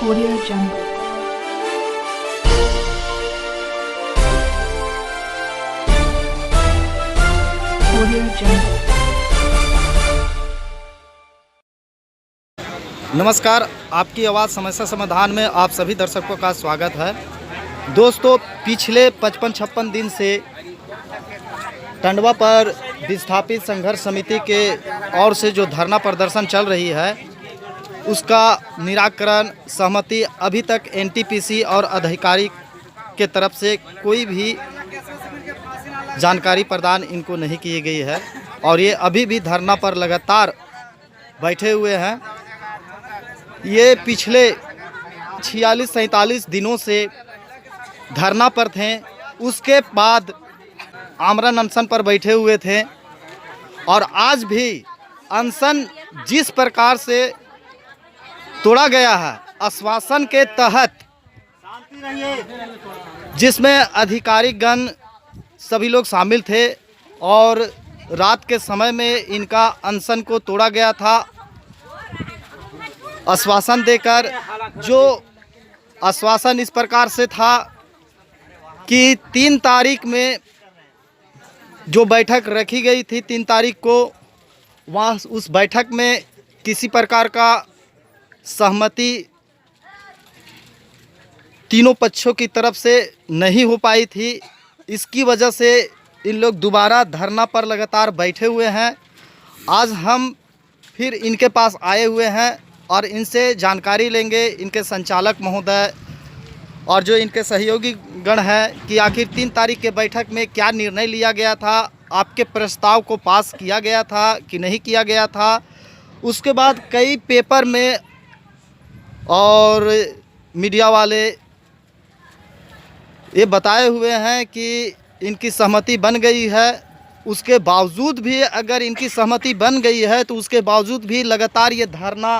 Audio Jungle. Audio Jungle. नमस्कार, आपकी आवाज़ समस्या समाधान में आप सभी दर्शकों का स्वागत है। दोस्तों, पिछले 55-56 दिन से टंडवा पर विस्थापित संघर्ष समिति के ओर से जो धरना प्रदर्शन चल रही है, उसका निराकरण सहमति अभी तक एनटीपीसी और अधिकारी के तरफ से कोई भी जानकारी प्रदान इनको नहीं की गई है और ये अभी भी धरना पर लगातार बैठे हुए हैं। ये पिछले 46-47 दिनों से धरना पर थे, उसके बाद आमरण अनशन पर बैठे हुए थे और आज भी अनशन जिस प्रकार से तोड़ा गया है आश्वासन के तहत, जिसमें अधिकारीगण सभी लोग शामिल थे और रात के समय में इनका अनशन को तोड़ा गया था आश्वासन देकर। जो आश्वासन इस प्रकार से था कि 3 तारीख में जो बैठक रखी गई थी, 3 तारीख को वहाँ उस बैठक में किसी प्रकार का सहमति तीनों पक्षों की तरफ से नहीं हो पाई थी। इसकी वजह से इन लोग दोबारा धरना पर लगातार बैठे हुए हैं। आज हम फिर इनके पास आए हुए हैं और इनसे जानकारी लेंगे, इनके संचालक महोदय और जो इनके सहयोगी गण हैं, कि आखिर 3 तारीख के बैठक में क्या निर्णय लिया गया था, आपके प्रस्ताव को पास किया गया था कि नहीं किया गया था। उसके बाद कई पेपर में और मीडिया वाले ये बताए हुए हैं कि इनकी सहमति बन गई है। उसके बावजूद भी अगर इनकी सहमति बन गई है तो उसके बावजूद भी लगातार ये धरना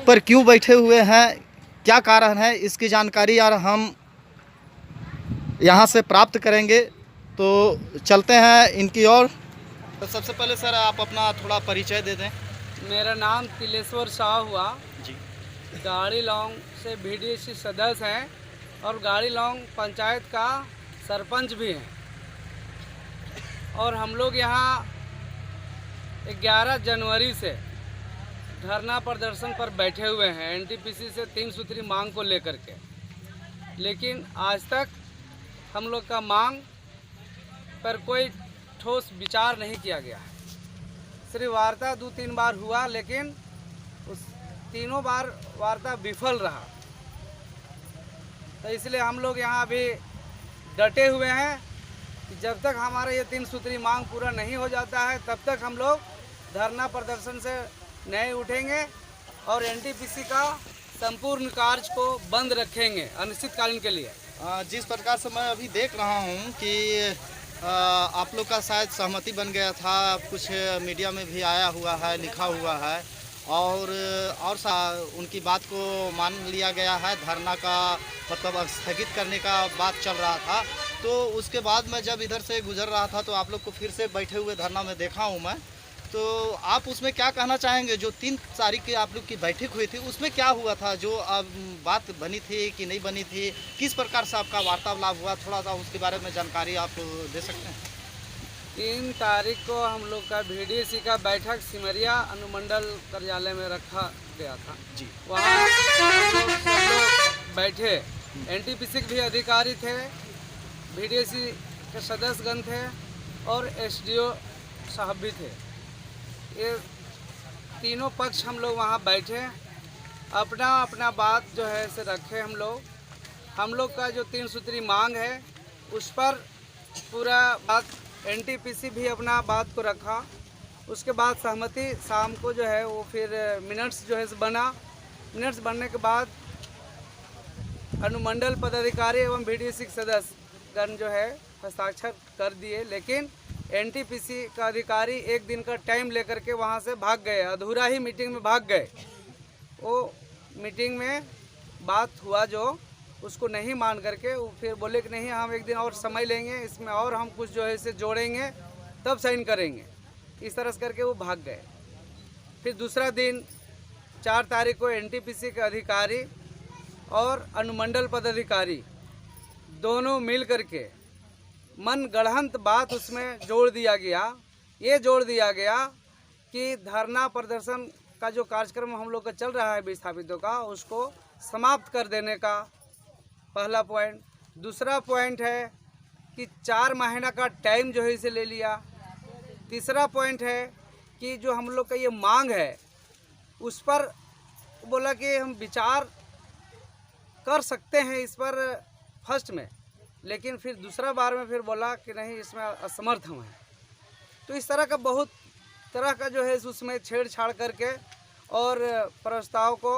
पर क्यों बैठे हुए हैं, क्या कारण है, इसकी जानकारी यार हम यहाँ से प्राप्त करेंगे। तो चलते हैं इनकी ओर। तो सबसे पहले सर आप अपना थोड़ा परिचय दे दें। मेरा नाम तिलेश्वर शाह हुआ जी। गाड़ी लॉन्ग से बीडीसी सदस्य हैं और गाड़ी लॉन्ग पंचायत का सरपंच भी हैं। और हम लोग यहाँ 11 जनवरी से धरना प्रदर्शन पर बैठे हुए हैं एनटीपीसी से 3 सूत्री मांग को लेकर के। लेकिन आज तक हम लोग का मांग पर कोई ठोस विचार नहीं किया गया है। सिर्फ वार्ता 2-3 बार हुआ, लेकिन उस तीनों बार वार्ता विफल रहा। तो इसलिए हम लोग यहाँ अभी डटे हुए हैं कि जब तक हमारा ये 3 सूत्री मांग पूरा नहीं हो जाता है, तब तक हम लोग धरना प्रदर्शन से नहीं उठेंगे और एनटीपीसी का संपूर्ण कार्य को बंद रखेंगे अनिश्चितकालीन के लिए। जिस प्रकार से मैं अभी देख रहा हूँ कि आप लोग का शायद सहमति बन गया था, कुछ मीडिया में भी आया हुआ है, लिखा हुआ है और उनकी बात को मान लिया गया है। धरना का मतलब स्थगित करने का बात चल रहा था। तो उसके बाद मैं जब इधर से गुजर रहा था तो आप लोग को फिर से बैठे हुए धरना में देखा हूँ मैं। तो आप उसमें क्या कहना चाहेंगे? जो 3 तारीख की आप लोग की बैठक हुई थी, उसमें क्या हुआ था? जो अब बात बनी थी कि नहीं बनी थी, किस प्रकार से आपका वार्तालाप हुआ, थोड़ा सा उसके बारे में जानकारी आप दे सकते हैं? 3 तारीख को हम लोग का बीडीसी का बैठक सिमरिया अनुमंडल कार्यालय में रखा गया था जी। वहाँ हम लोग बैठे, एनटीपीसी के भी अधिकारी थे, बीडीसी के सदस्यगण थे और एसडीओ साहब भी थे। ये तीनों पक्ष हम लोग वहाँ बैठे, अपना अपना बात जो है से रखे। हम लोग का जो 3 सूत्री मांग है उस पर पूरा बात, एनटीपीसी भी अपना बात को रखा। उसके बाद सहमति शाम को जो है वो फिर मिनट्स जो है बना। मिनट्स बनने के बाद अनुमंडल पदाधिकारी एवं बीडीसी सदस्यगण जो है हस्ताक्षर कर दिए, लेकिन एनटीपीसी का अधिकारी 1 दिन का टाइम लेकर के वहाँ से भाग गए, अधूरा ही मीटिंग में भाग गए। वो मीटिंग में बात हुआ जो उसको नहीं मान करके वो फिर बोले कि नहीं, हम 1 दिन और समय लेंगे, इसमें और हम कुछ जो है इसे जोड़ेंगे तब साइन करेंगे। इस तरह से करके वो भाग गए। फिर दूसरा दिन 4 तारीख को एनटीपीसी के अधिकारी और अनुमंडल पदाधिकारी दोनों मिल करके मन गढ़ंत बात उसमें जोड़ दिया गया। ये जोड़ दिया गया कि धरना प्रदर्शन का जो कार्यक्रम हम लोग का चल रहा है विस्थापितों का, उसको समाप्त कर देने का पहला पॉइंट। दूसरा पॉइंट है कि 4 महीना का टाइम जो है इसे ले लिया। तीसरा पॉइंट है कि जो हम लोग का ये मांग है उस पर बोला कि हम विचार कर सकते हैं इस पर फर्स्ट में, लेकिन फिर दूसरा बार में फिर बोला कि नहीं, इसमें असमर्थ हम हैं। तो इस तरह का बहुत तरह का जो है उसमें छेड़छाड़ करके और प्रस्ताव को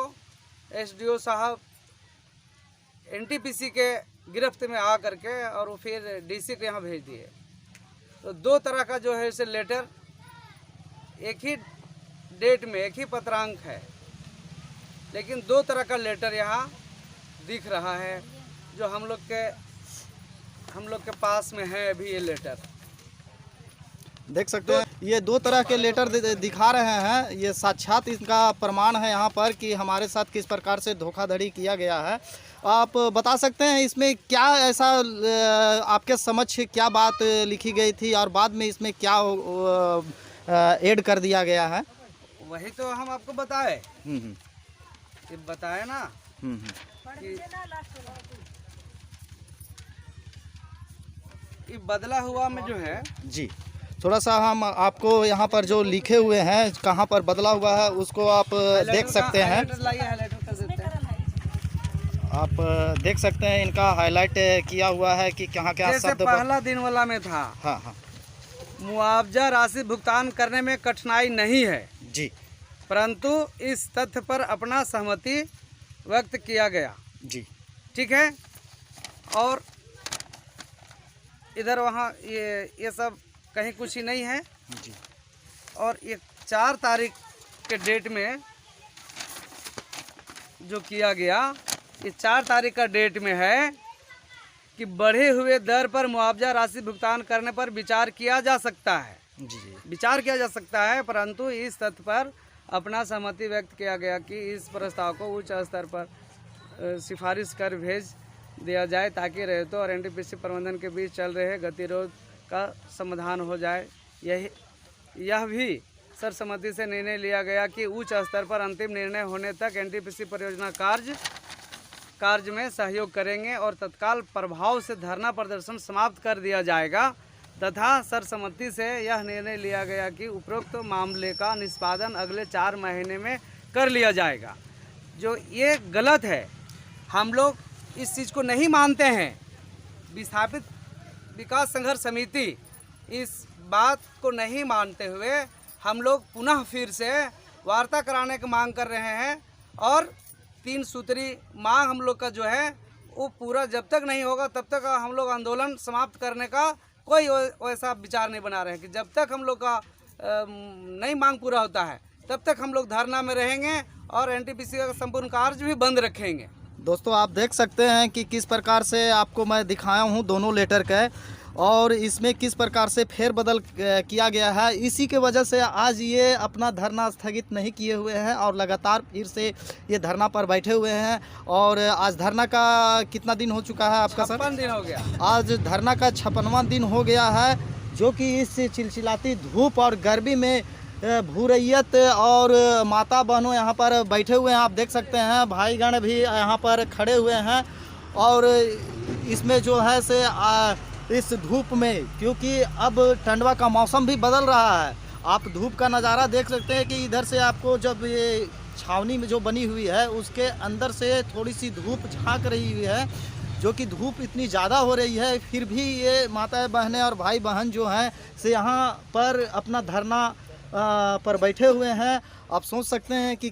एसडीओ साहब एनटीपीसी के गिरफ्त में आ करके और वो फिर डीसी के यहाँ भेज दिए। तो 2 तरह का जो है इसे लेटर एक ही डेट में, एक ही पत्रांक है, लेकिन 2 तरह का लेटर यहाँ दिख रहा है जो हम लोग के पास में है अभी। ये लेटर देख सकते हैं, ये 2 तरह के लेटर दिखा रहे हैं। ये साक्षात इसका प्रमाण है यहाँ पर कि हमारे साथ किस प्रकार से धोखाधड़ी किया गया है। आप बता सकते हैं इसमें क्या ऐसा आपके समक्ष क्या बात लिखी गई थी और बाद में इसमें क्या ऐड कर दिया गया है? वही तो हम आपको बताए, कि बताए ना कि बदला हुआ में जो है जी, थोड़ा सा हम आपको यहाँ पर जो लिखे हुए हैं कहाँ पर बदला हुआ है उसको आप देख सकते हैं। आप देख सकते हैं इनका हाईलाइट किया हुआ है कि कहाँ क्या जैसे शब्द पहला दिन वाला में था। हाँ हाँ मुआवजा राशि भुगतान करने में कठिनाई नहीं है जी, परंतु इस तथ्य पर अपना सहमति व्यक्त किया गया। जी ठीक है। और इधर वहाँ ये सब कहीं कुछ ही नहीं है जी। और ये 4 तारीख के डेट में जो किया गया, ये 4 तारीख का डेट में है कि बढ़े हुए दर पर मुआवजा राशि भुगतान करने पर विचार किया जा सकता है। जी विचार किया जा सकता है, परंतु इस तथ्य पर अपना सहमति व्यक्त किया गया कि इस प्रस्ताव को उच्च स्तर पर सिफारिश कर भेज दिया जाए ताकि रेतो और एनटीपीसी प्रबंधन के बीच चल रहे गतिरोध का समाधान हो जाए। यह भी सर्वसम्मति से निर्णय लिया गया कि उच्च स्तर पर अंतिम निर्णय होने तक एनटीपीसी परियोजना कार्य में सहयोग करेंगे और तत्काल प्रभाव से धरना प्रदर्शन समाप्त कर दिया जाएगा तथा सर्वसम्मति से यह निर्णय लिया गया कि उपरोक्त मामले का निष्पादन अगले 4 महीने में कर लिया जाएगा। जो ये गलत है, हम लोग इस चीज़ को नहीं मानते हैं। विस्थापित विकास संघर्ष समिति इस बात को नहीं मानते हुए हम लोग पुनः फिर से वार्ता कराने की मांग कर रहे हैं और 3 सूत्री मांग हम लोग का जो है वो पूरा जब तक नहीं होगा तब तक हम लोग आंदोलन समाप्त करने का कोई वैसा विचार नहीं बना रहे हैं कि जब तक हम लोग का नई मांग पूरा होता है तब तक हम लोग धरना में रहेंगे और एनटीपीसी का संपूर्ण कार्य भी बंद रखेंगे। दोस्तों आप देख सकते हैं कि किस प्रकार से आपको मैं दिखाया हूं दोनों लेटर का और इसमें किस प्रकार से फेरबदल किया गया है। इसी के वजह से आज ये अपना धरना स्थगित नहीं किए हुए हैं और लगातार फिर से ये धरना पर बैठे हुए हैं। और आज धरना का कितना दिन हो चुका है आपका सर? 56 दिन हो गया। आज धरना का 56वां दिन हो गया है, जो कि इस चिलचिलाती धूप और गर्मी में भूरैयत और माता बहनों यहाँ पर बैठे हुए हैं। आप देख सकते हैं भाईगण भी यहाँ पर खड़े हुए हैं और इसमें जो है से इस धूप में, क्योंकि अब ठंडवा का मौसम भी बदल रहा है, आप धूप का नज़ारा देख सकते हैं कि इधर से आपको जब ये छावनी में जो बनी हुई है उसके अंदर से थोड़ी सी धूप झांक रही हुई है, जो कि धूप इतनी ज़्यादा हो रही है, फिर भी ये माताएं बहनें और भाई बहन जो हैं से यहाँ पर अपना धरना पर बैठे हुए हैं। आप सोच सकते हैं कि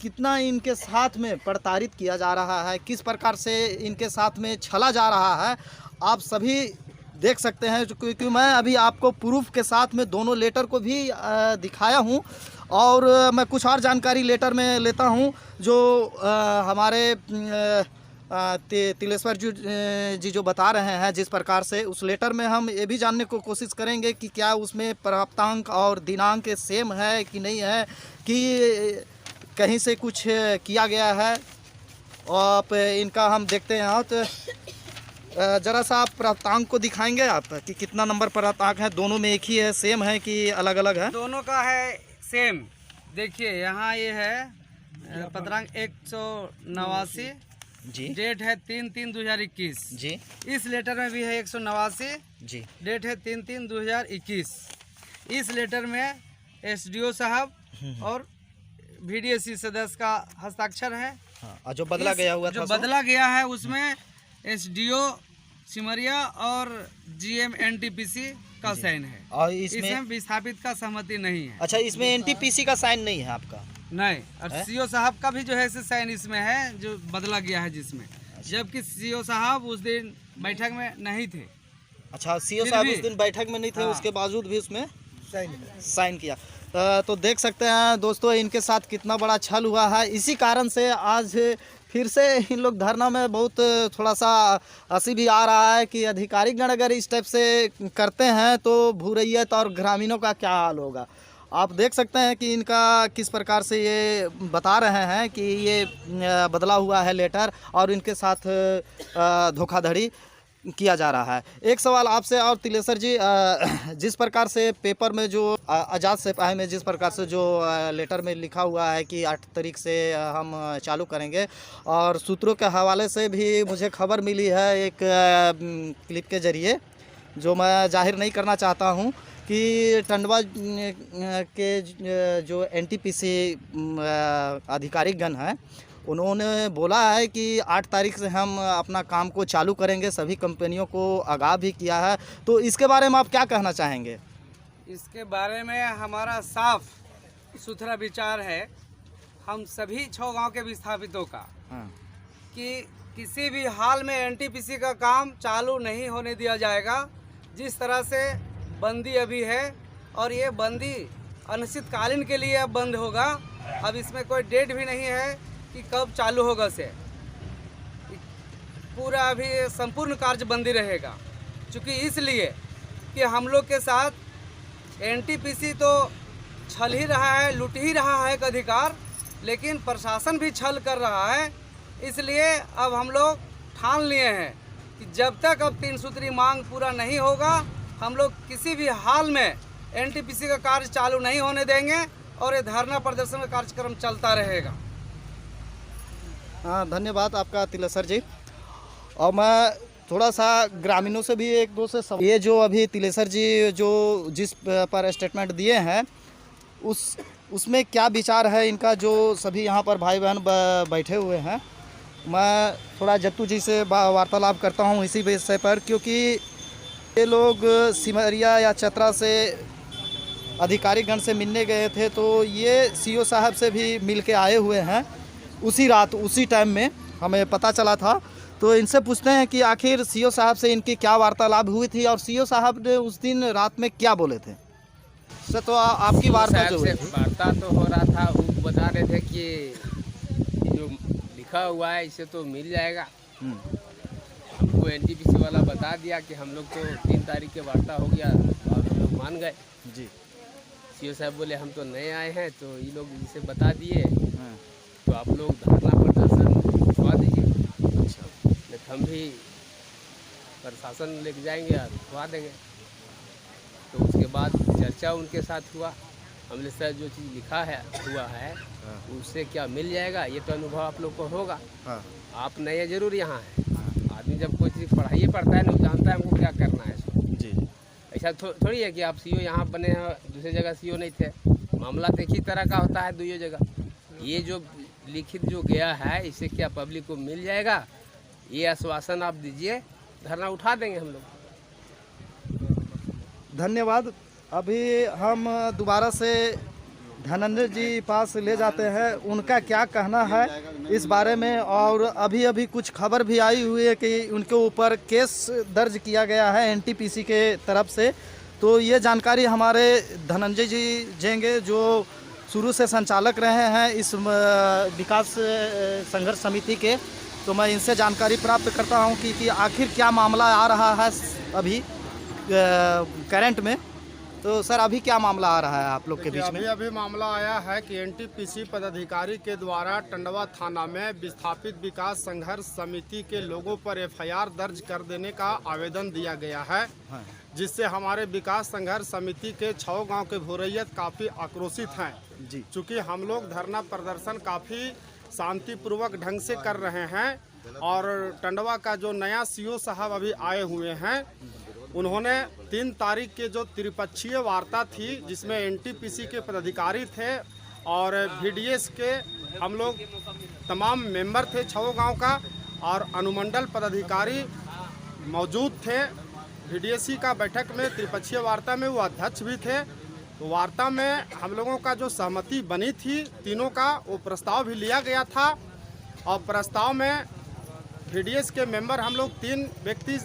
कितना इनके साथ में प्रताड़ित किया जा रहा है, किस प्रकार से इनके साथ में छला जा रहा है, आप सभी देख सकते हैं। क्योंकि मैं अभी आपको प्रूफ के साथ में दोनों लेटर को भी दिखाया हूं और मैं कुछ और जानकारी लेटर में लेता हूं जो हमारे तिलेश्वर जी जो बता रहे हैं जिस प्रकार से, उस लेटर में हम ये भी जानने को कोशिश करेंगे कि क्या उसमें प्राप्तांक और दिनांक सेम है कि नहीं है, कि कहीं से कुछ किया गया है। और आप इनका हम देखते हैं तो ज़रा सा आप प्राप्तांक को दिखाएंगे आप कि कितना नंबर प्राप्तांक है, दोनों में एक ही है, सेम है कि अलग अलग है? दोनों का है सेम। देखिए यहाँ ये है पत्रांक 189 जी डेट है 3/3/2021 जी इस लेटर में भी है 189 जी डेट है 3/3/2021। इस लेटर में एसडीओ साहब और VDSC सदस्य का हस्ताक्षर है। हाँ, और जो बदला गया हुआ जो था बदला गया है उसमें एसडीओ सिमरिया और GM NTPC का साइन है। और इसमें विस्थापित का सहमति नहीं है। अच्छा, इसमें NTPC का साइन नहीं है आपका? नहीं, और CO साहब का भी जो है ऐसे साइन इसमें है जो बदला गया है जिसमें, जबकि CO साहब उस दिन बैठक में नहीं थे। अच्छा, CO साहब उस दिन बैठक में नहीं थे, हाँ। उसके बावजूद भी उसमें साइन किया। तो देख सकते हैं दोस्तों इनके साथ कितना बड़ा छल हुआ है। इसी कारण से आज फिर से इन लोग धरना में बहुत थोड़ा सा हंसी भी आ रहा है कि अधिकारी गण अगर इस टाइप से करते हैं तो भूरैयत और ग्रामीणों का क्या हाल होगा। आप देख सकते हैं कि इनका किस प्रकार से ये बता रहे हैं कि ये बदला हुआ है लेटर और इनके साथ धोखाधड़ी किया जा रहा है। एक सवाल आपसे और तिलेसर जी, जिस प्रकार से पेपर में जो आज़ाद सिपाही में जिस प्रकार से जो लेटर में लिखा हुआ है कि 8 तारीख से हम चालू करेंगे, और सूत्रों के हवाले से भी मुझे खबर मिली है एक क्लिप के ज़रिए जो मैं जाहिर नहीं करना चाहता हूं कि टंडवा के जो NTPC अधिकारीगण हैं उन्होंने बोला है कि 8 तारीख से हम अपना काम को चालू करेंगे, सभी कंपनियों को आगाह भी किया है। तो इसके बारे में आप क्या कहना चाहेंगे? इसके बारे में हमारा साफ सुथरा विचार है हम सभी 6 गांव के विस्थापितों का, कि किसी भी हाल में NTPC का काम चालू नहीं होने दिया जाएगा। जिस तरह से बंदी अभी है और ये बंदी अनिश्चितकालीन के लिए अब बंद होगा, अब इसमें कोई डेट भी नहीं है कि कब चालू होगा। से पूरा अभी संपूर्ण कार्य बंदी रहेगा, क्योंकि इसलिए कि हम लोग के साथ NTPC तो छल ही रहा है, लूट ही रहा है एक अधिकार, लेकिन प्रशासन भी छल कर रहा है। इसलिए अब हम लोग ठान लिए हैं कि जब तक अब 3 सूत्री मांग पूरा नहीं होगा हम लोग किसी भी हाल में NTPC का कार्य चालू नहीं होने देंगे और ये धरना प्रदर्शन का कार्यक्रम चलता रहेगा। हाँ, धन्यवाद आपका तिलेसर जी। और मैं थोड़ा सा ग्रामीणों से भी एक दो से ये जो अभी तिलेसर जी जो जिस पर स्टेटमेंट दिए हैं उसमें क्या विचार है इनका, जो सभी यहाँ पर भाई बहन बैठे हुए हैं। मैं थोड़ा जत्तू जी से वार्तालाप करता हूँ इसी विषय पर, क्योंकि ये लोग सिमरिया या चतरा से अधिकारीगण से मिलने गए थे, तो ये CO साहब से भी मिल के आए हुए हैं उसी रात उसी टाइम में हमें पता चला था। तो इनसे पूछते हैं कि आखिर CO साहब से इनकी क्या वार्तालाप हुई थी और CO साहब ने उस दिन रात में क्या बोले थे। सर, तो आपकी वार्ता जो हुई थी? वार्ता तो हो रहा था, वो बता रहे थे कि जो लिखा हुआ है इसे तो मिल जाएगा। हमको NTPC वाला बता दिया कि हम लोग तो 3 तारीख के वार्ता हो गया और हम लोग मान गए जी। CO साहब बोले हम तो नए आए हैं, तो ये लोग इसे बता दिए तो आप लोग धरना प्रदर्शन उठवा दीजिए। अच्छा, नहीं हम भी प्रशासन लेके जाएंगे और उठवा देंगे। तो उसके बाद चर्चा उनके साथ हुआ। हमने सर जो चीज़ लिखा है हुआ है उससे क्या मिल जाएगा, ये तो अनुभव आप लोग को होगा। आप नए जरूर यहाँ हैं, आदमी जब कोई चीज़ पढ़ाई पढ़ता है नहीं जानता है हमको क्या करना है जी। ऐसा थोड़ी है कि आप CO यहाँ बने हैं दूसरी जगह CO नहीं थे। मामला तो एक ही तरह का होता है दोनों जगह। ये जो लिखित जो गया है इससे क्या पब्लिक को मिल जाएगा, ये आश्वासन आप दीजिए, धरना उठा देंगे हम लोग। धन्यवाद। अभी हम दोबारा से धनंजय जी पास ले जाते हैं, उनका क्या कहना है इस बारे में। और अभी कुछ खबर भी आई हुई है कि उनके ऊपर केस दर्ज किया गया है NTPC के तरफ से। तो ये जानकारी हमारे धनंजय जी देंगे जो शुरू से संचालक रहे हैं इस विकास संघर्ष समिति के। तो मैं इनसे जानकारी प्राप्त करता हूं कि आखिर क्या मामला आ रहा है अभी करंट में। तो सर अभी क्या मामला आ रहा है आप लोग के बीच में? अभी मामला आया है कि एनटीपीसी पदाधिकारी के द्वारा टंडवा थाना में विस्थापित विकास संघर्ष समिति के लोगों पर एफआईआर दर्ज कर देने का आवेदन दिया गया है, जिससे हमारे विकास संघर्ष समिति के 6 गांव के भूरैयत काफ़ी आक्रोशित हैं जी। चूँकि हम लोग धरना प्रदर्शन काफ़ी शांतिपूर्वक ढंग से कर रहे हैं और टंडवा का जो नया सीओ साहब अभी आए हुए हैं, उन्होंने 3 तारीख के जो त्रिपक्षीय वार्ता थी जिसमें एनटीपीसी के पदाधिकारी थे और वीडीएस के हम लोग तमाम मेंबर थे 6 गांव का और अनुमंडल पदाधिकारी मौजूद थे। वीडीएससी का बैठक में त्रिपक्षीय वार्ता में वो अध्यक्ष भी थे। तो वार्ता में हम लोगों का जो सहमति बनी थी तीनों का, वो प्रस्ताव भी लिया गया था और प्रस्ताव में वीडीएस के मेंबर हम लोग 3 व्यक्ति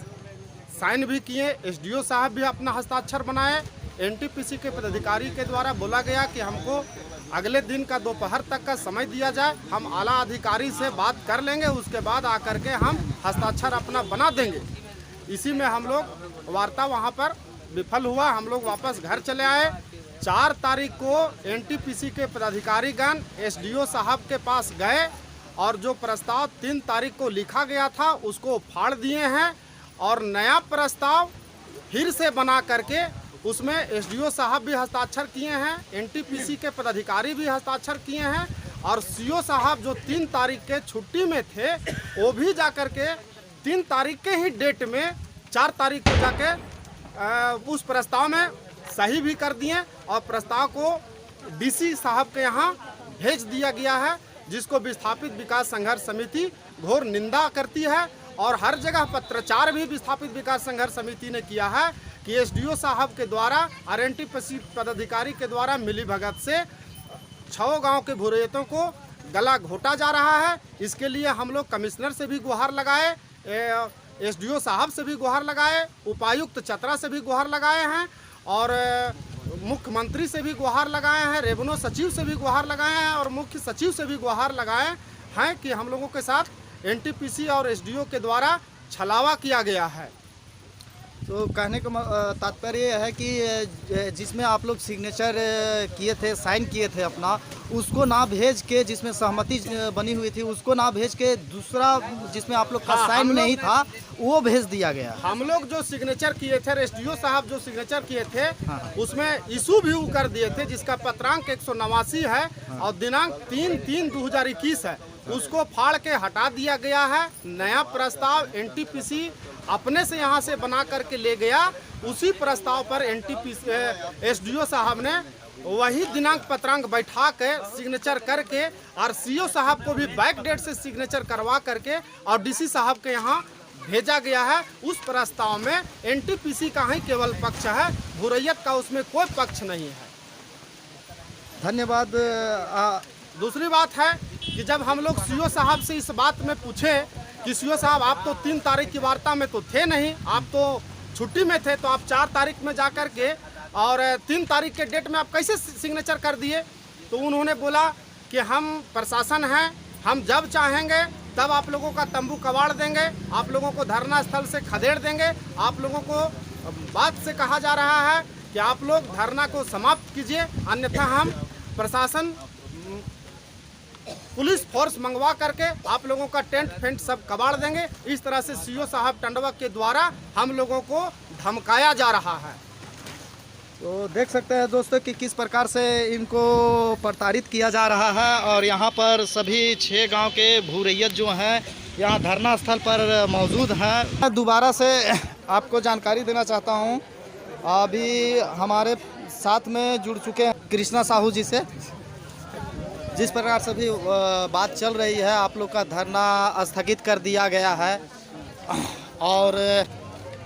साइन भी किए। एसडीओ साहब भी अपना हस्ताक्षर बनाए। एनटीपीसी के पदाधिकारी के द्वारा बोला गया कि हमको अगले दिन का दोपहर तक का समय दिया जाए, हम आला अधिकारी से बात कर लेंगे, उसके बाद आकर के हम हस्ताक्षर अपना बना देंगे। इसी में हम लोग वार्ता वहां पर विफल हुआ, हम लोग वापस घर चले आए। 4 तारीख को एनटीपीसी के पदाधिकारीगण एसडीओ साहब के पास गए और जो प्रस्ताव 3 तारीख को लिखा गया था उसको फाड़ दिए हैं और नया प्रस्ताव फिर से बना करके उसमें एसडीओ साहब भी हस्ताक्षर किए हैं, एनटीपीसी के पदाधिकारी भी हस्ताक्षर किए हैं और सीओ साहब जो 3 तारीख के छुट्टी में थे वो भी जाकर के 3 तारीख के ही डेट में 4 तारीख को जाके उस प्रस्ताव में सही भी कर दिए और प्रस्ताव को डीसी साहब के यहाँ भेज दिया गया है, जिसको विस्थापित विकास संघर्ष समिति घोर निंदा करती है। और हर जगह पत्रचार भी विस्थापित विकास संघर्ष समिति ने किया है कि एसडीओ साहब के द्वारा और एनटीपीसी पदाधिकारी के द्वारा मिलीभगत से 6 गांव के भूरैयतों को गला घोटा जा रहा है। इसके लिए हम लोग कमिश्नर से भी गुहार लगाए, एसडीओ साहब से भी गुहार लगाए, उपायुक्त चतरा से भी गुहार लगाए हैं और मुख्यमंत्री से भी गुहार लगाए हैं, रेवेन्यू सचिव से भी गुहार लगाए हैं और मुख्य सचिव से भी गुहार लगाए हैं कि हम लोगों के साथ एनटीपीसी और एसडीओ के द्वारा छलावा किया गया है। तो कहने का तात्पर्य यह है कि जिसमें आप लोग सिग्नेचर किए थे, साइन किए थे अपना, उसको ना भेज के, जिसमें सहमति बनी हुई थी उसको ना भेज के दूसरा जिसमें आप लोग का साइन नहीं था वो भेज दिया गया। हम लोग जो सिग्नेचर किए थे, एसडीओ साहब जो सिग्नेचर किए थे उसमें इशू भी कर दिए थे, जिसका पत्रांक 189 है और दिनांक 3/3/2021 है, उसको फाड़ के हटा दिया गया है। नया प्रस्ताव एनटीपीसी अपने से यहाँ से बना करके ले गया। उसी प्रस्ताव पर एनटीपीसी एसडीओ साहब ने वही दिनांक पत्रांक बैठा के सिग्नेचर करके और सीओ साहब को भी बैक डेट से सिग्नेचर करवा करके और डीसी साहब के यहाँ भेजा गया है। उस प्रस्ताव में एनटीपीसी का ही केवल पक्ष है, भूरैयत का उसमें कोई पक्ष नहीं है। धन्यवाद। दूसरी बात है कि जब हम लोग सीओ साहब से इस बात में पूछे कि सीओ साहब आप तो 3 तारीख की वार्ता में तो थे नहीं, आप तो छुट्टी में थे, तो आप 4 तारीख में जा कर के और 3 तारीख के डेट में आप कैसे सिग्नेचर कर दिए? तो उन्होंने बोला कि हम प्रशासन हैं, हम जब चाहेंगे तब आप लोगों का तंबू कबाड़ देंगे, आप लोगों को धरना स्थल से खदेड़ देंगे। आप लोगों को बात से कहा जा रहा है कि आप लोग धरना को समाप्त कीजिए, अन्यथा हम प्रशासन पुलिस फोर्स मंगवा करके आप लोगों का टेंट फेंट सब कबाड़ देंगे। इस तरह से सीओ साहब टंडवा के द्वारा हम लोगों को धमकाया जा रहा है। तो देख सकते हैं दोस्तों कि किस प्रकार से इनको प्रताड़ित किया जा रहा है और यहाँ पर सभी 6 गांव के भूरैयत जो हैं यहाँ धरना स्थल पर मौजूद हैं। दोबारा से आपको जानकारी देना चाहता हूँ, अभी हमारे साथ में जुड़ चुके हैं कृष्णा साहू जी से। जिस प्रकार से भी बात चल रही है, आप लोग का धरना स्थगित कर दिया गया है और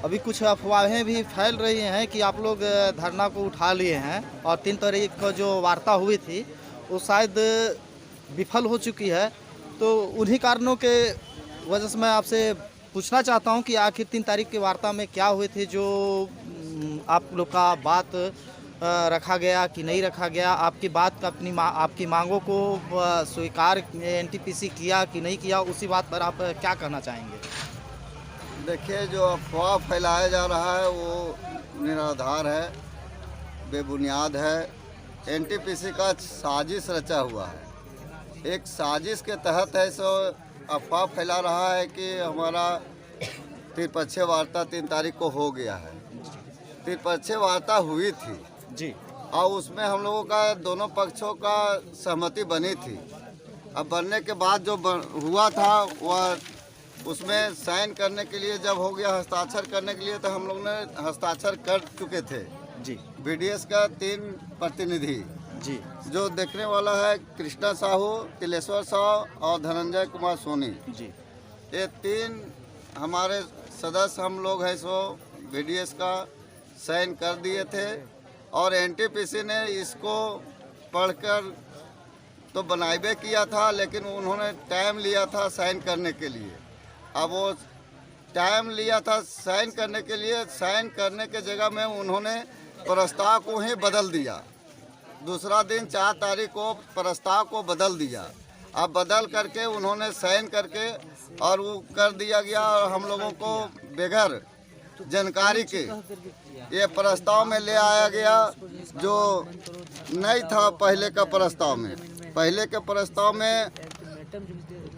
अभी कुछ अफवाहें भी फैल रही हैं कि आप लोग धरना को उठा लिए हैं और 3 तारीख को जो वार्ता हुई थी वो शायद विफल हो चुकी है। तो उन्हीं कारणों के वजह से मैं आपसे पूछना चाहता हूं कि आखिर 3 तारीख की वार्ता में क्या हुई थी, जो आप लोग का बात रखा गया कि नहीं रखा गया, आपकी बात का आपकी मांगों को स्वीकार एनटीपीसी किया कि नहीं किया, उसी बात पर आप क्या कहना चाहेंगे? देखिए, जो अफवाह फैलाया जा रहा है वो निराधार है। बेबुनियाद है। एनटीपीसी का साजिश रचा हुआ है। एक साजिश के तहत है सो अफवाह फैला रहा है कि हमारा त्रिपक्षीय वार्ता 3 तारीख को हो गया है। त्रिपक्षीय वार्ता हुई थी जी। और उसमें हम लोगों का दोनों पक्षों का सहमति बनी थी। अब बनने के बाद जो हुआ था वह उसमें साइन करने के लिए जब हो गया हस्ताक्षर करने के लिए तो हम लोग ने हस्ताक्षर कर चुके थे जी। बीडीएस का 3 प्रतिनिधि जी। जो देखने वाला है कृष्णा साहू, तिलेश्वर साहू और धनंजय कुमार सोनी जी। ये 3 हमारे सदस्य हम लोग हैं सो बीडीएस का साइन कर दिए थे और एनटीपीसी ने इसको पढ़कर तो बनाइबे किया था, लेकिन उन्होंने टाइम लिया था साइन करने के लिए। अब वो टाइम लिया था साइन करने के लिए, साइन करने के जगह में उन्होंने प्रस्ताव को ही बदल दिया। दूसरा दिन 4 तारीख को प्रस्ताव को बदल दिया। अब बदल करके उन्होंने साइन करके और वो कर दिया गया और हम लोगों को बगैर जानकारी के ये प्रस्ताव में ले आया गया जो नहीं था पहले का प्रस्ताव में। पहले के प्रस्ताव में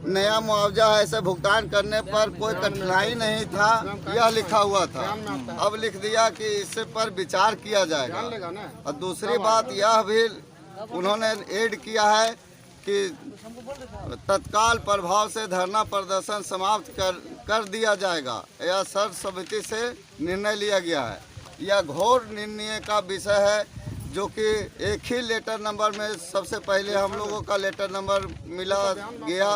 नया मुआवजा ऐसे भुगतान करने पर कोई कठिनाई नहीं था, यह लिखा हुआ था। अब लिख दिया कि इससे पर विचार किया जाएगा। और दूसरी बात यह भी उन्होंने ऐड किया है कि तत्काल प्रभाव से धरना प्रदर्शन समाप्त कर दिया जाएगा। यह सर्वसम्मति से निर्णय लिया गया है। यह घोर निर्णय का विषय है जो कि एक ही लेटर नंबर में सबसे पहले हम लोगों का लेटर नंबर मिला गया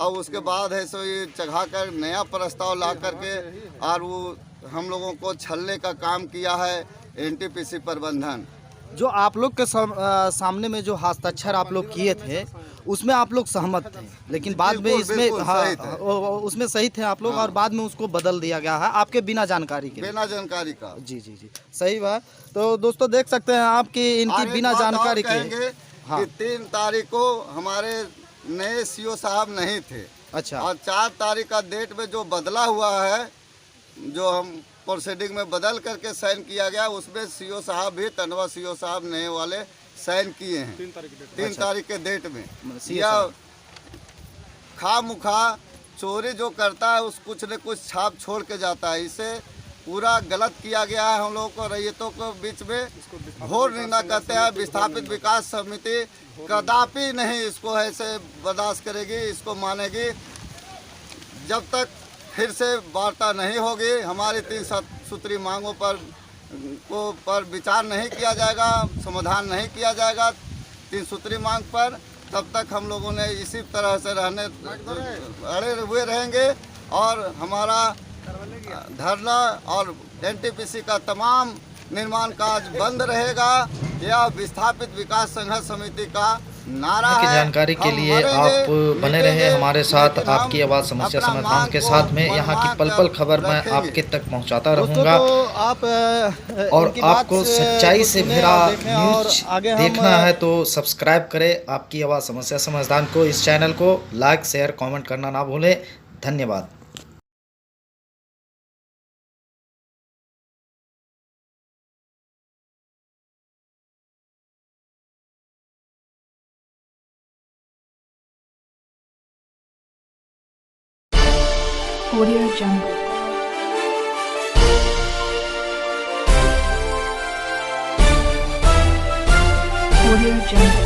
और उसके बाद है सो ये चढ़ा कर नया प्रस्ताव ला करके और वो हम लोगों को छलने का काम किया है एनटीपीसी प्रबंधन। जो आप लोग के सामने में जो हस्ताक्षर आप लोग किए थे उसमें आप लोग सहमत थे, लेकिन बाद में इसमें उसमें सही थे आप लोग और बाद में उसको बदल दिया गया है आपके बिना जानकारी के। बिना जानकारी का। जी जी जी सही बात। तो दोस्तों देख सकते हैं आपकी इनकी बिना जानकारी के कि 3 तारीख को हमारे नए सीओ साहब नहीं थे। अच्छा। और 4 तारीख का डेट में जो बदला हुआ है, जो हम प्रोसीडिंग में बदल करके साइन किया गया, उसमें सीओ साहब भी टंडवा सीओ साहब नए वाले साइन किए हैं 3 तारीख के डेट में। यह खामुखा चोरी जो करता है उस कुछ न कुछ छाप छोड़ के जाता है। इसे पूरा गलत किया गया है। हम लोगों को रैयतों के बीच में घोर निंदा करते हैं। विस्थापित विकास समिति कदापि नहीं इसको ऐसे बर्दाश्त करेगी, इसको मानेगी। जब तक फिर से वार्ता नहीं होगी, हमारी 3 सूत्री मांगों पर विचार नहीं किया जाएगा, समाधान नहीं किया जाएगा 3 सूत्री मांग पर, तब तक हम लोगों ने इसी तरह से अड़े हुए रहेंगे और हमारा धरना और एनटीपीसी का तमाम निर्माण कार्य बंद रहेगा। यह विस्थापित विकास संघर्ष समिति का नारा है। जानकारी के लिए आप बने रहे हमारे साथ, आपकी आवाज़ समस्या समाधान के साथ में यहाँ की पल पल खबर मैं आपके तक पहुँचाता रहूँगा। और आपको सच्चाई से भरा न्यूज देखना है तो सब्सक्राइब करें आपकी आवाज़ समस्या समाधान को। इस चैनल को लाइक शेयर कमेंट करना ना भूलें। धन्यवाद। Audio Jungle. Audio Jungle.